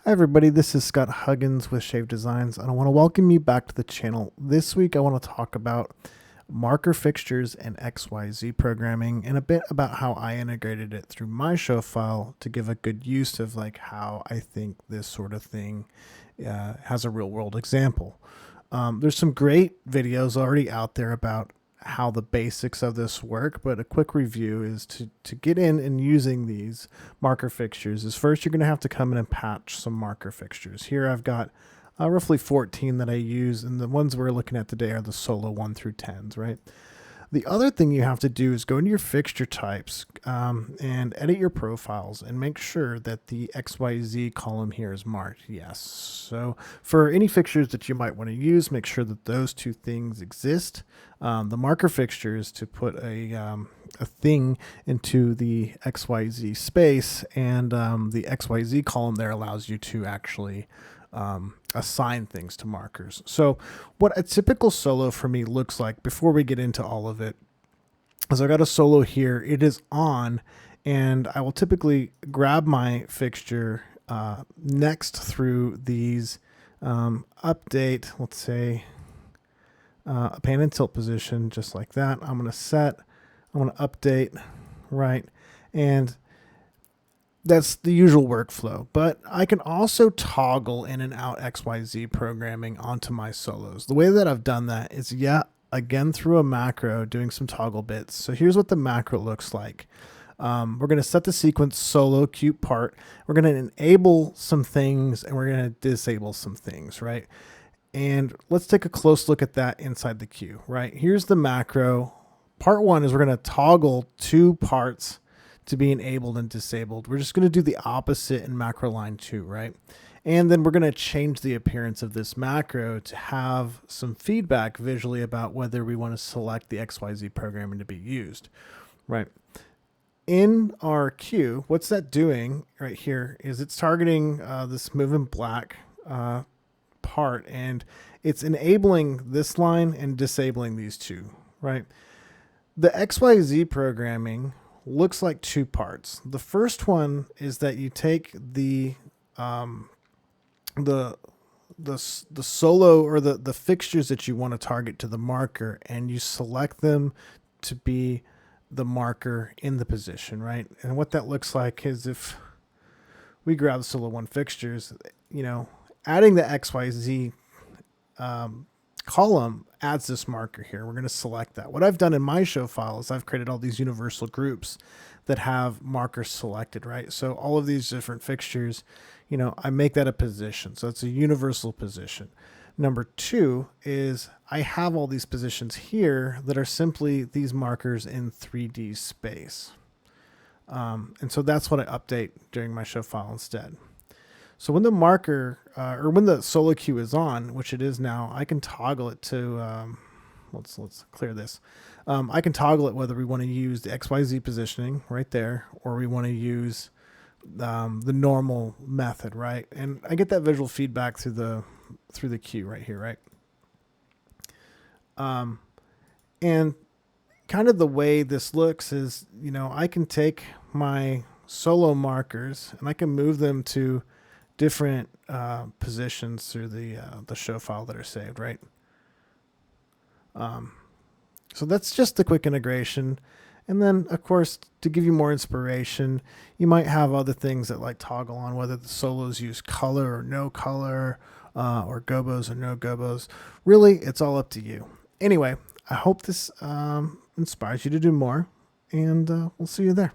Hi everybody, this is Scott Huggins with Shave Designs, and I want to welcome you back to the channel. This week I want to talk about marker fixtures and XYZ programming and a bit about how I integrated it through my show file to give a good use of like how I think this sort of thing has a real world example. There's some great videos already out there about how the basics of this work, but a quick review is to get in and using these marker fixtures is first you're going to have to come in and patch some marker fixtures. Here I've got roughly 14 that I use, and the ones we're looking at today are the solo 1 through 10s, right? The other thing you have to do is go into your fixture types and edit your profiles and make sure that the XYZ column here is marked yes. So for any fixtures that you might want to use, make sure that those two things exist. The marker fixture is to put a thing into the XYZ space, and the XYZ column there allows you to actually assign things to markers. So what a typical solo for me looks like before we get into all of it is I got a solo here. It is on, and I will typically grab my fixture next through these update, let's say a pan and tilt position, just like that. I'm going to set, I'm going to update, right? And that's the usual workflow, but I can also toggle in and out XYZ programming onto my solos. The way that I've done that is, again, through a macro doing some toggle bits. So here's what the macro looks like. We're going to set the sequence solo cute part. We're going to enable some things and we're going to disable some things, right? And let's take a close look at that inside the queue, right? Here's the macro. Part one is we're going to toggle two parts to be enabled and disabled. We're just going to do the opposite in macro line 2, right? And then we're going to change the appearance of this macro to have some feedback visually about whether we want to select the XYZ programming to be used, right? In our queue, what's that doing right here is it's targeting this move in black part, and it's enabling this line and disabling these two, right? The XYZ programming looks like two parts. The first one is that you take the solo or the fixtures that you want to target to the marker, and you select them to be the marker in the position, right? And what that looks like is if we grab the solo 1 fixtures, you know, adding the XYZ column adds this marker here. We're going to select that. What I've done in my show file is I've created all these universal groups that have markers selected, right? So all of these different fixtures, you know, I make that a position. So it's a universal position. Number 2 is I have all these positions here that are simply these markers in 3D space. And so that's what I update during my show file instead. So when the marker or when the solo queue is on, which it is now, I can toggle it to, let's clear this. I can toggle it whether we want to use the XYZ positioning right there, or we want to use the normal method, right? And I get that visual feedback through the queue right here, right? And kind of the way this looks is, you know, I can take my solo markers and I can move them to different positions through the show file that are saved, right? So that's just a quick integration. And then, of course, to give you more inspiration, you might have other things that like toggle on whether the solos use color or no color, or gobos or no gobos. Really, it's all up to you. Anyway, I hope this inspires you to do more, and we'll see you there.